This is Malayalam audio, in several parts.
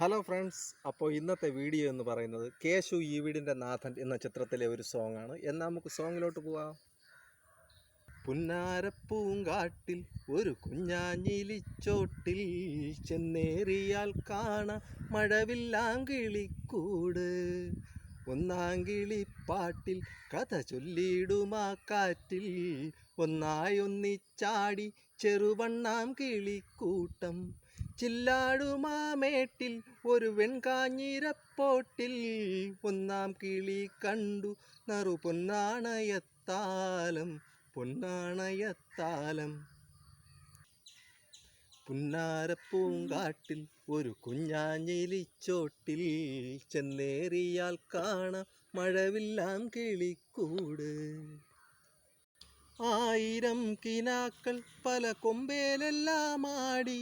ഹലോ ഫ്രണ്ട്സ്, അപ്പോൾ ഇന്നത്തെ വീഡിയോ എന്ന് പറയുന്നത് കേശു ഈ വീടിൻ്റെ നാഥൻ എന്ന ചിത്രത്തിലെ ഒരു സോങ്ങാണ്. എന്നാൽ നമുക്ക് സോങ്ങിലോട്ട് പോവാം. പുന്നാരപ്പൂങ്കാട്ടിൽ ഒരു കുഞ്ഞാഞ്ഞിലിച്ചോട്ടിൽ ചെന്നേറിയാൽ കാണാം മഴവില്ലാങ്കിളിക്കൂട്. ഒന്നാങ്കിളിപ്പാട്ടിൽ കഥ ചൊല്ലിടുമാ കാറ്റിൽ ഒന്നായൊന്നിച്ചാടി ചെറുവണ്ണാം കിളിക്കൂട്ടം. ചില്ലാടുമാമേട്ടിൽ ഒരു വെൺകാഞ്ഞിരപ്പോട്ടിൽ ഒന്നാം കിളി കണ്ടു നറു പൊന്നാണയത്താലം പൊന്നാണയത്താലം. പുന്നാരപ്പൂങ്കാട്ടിൽ ഒരു കുഞ്ഞാഞ്ഞിലിച്ചോട്ടിൽ ചെന്നേറിയാൽ കാണാം മഴവില്ലാം കിളിക്കൂട്. ആയിരം കിനാക്കൾ പല കൊമ്പേലെല്ലാം ആടി,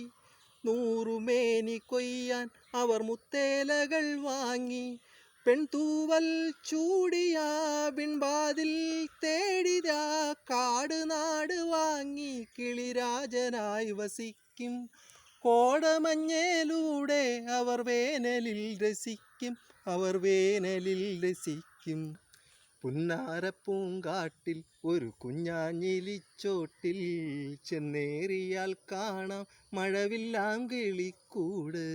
നൂറുമേനി കൊയ്യാൻ അവർ മുത്തേലകൾ വാങ്ങി. പെൺതൂവൽ ചൂടിയ വിൺവാതിൽ തേടിതാ കാട് നാട് വാങ്ങി. കിളിരാജനായി വസിക്കും കോടമഞ്ഞേലൂടെ അവർ വേനലിൽ രസിക്കും, അവർ വേനലിൽ രസിക്കും. പുന്നാരപ്പൂങ്കാട്ടിൽ ഒരു കുഞ്ഞാഞ്ഞിലിച്ചോട്ടിൽ ചെന്നേറിയാൽ കാണാം മഴവില്ലാം കിളിക്കൂട്.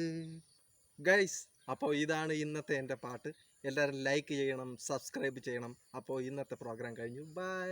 ഗൈസ്, അപ്പോൾ ഇതാണ് ഇന്നത്തെ എൻ്റെ പാട്ട്. എല്ലാവരും ലൈക്ക് ചെയ്യണം, സബ്സ്ക്രൈബ് ചെയ്യണം. അപ്പോൾ ഇന്നത്തെ പ്രോഗ്രാം കഴിഞ്ഞു. ബൈ.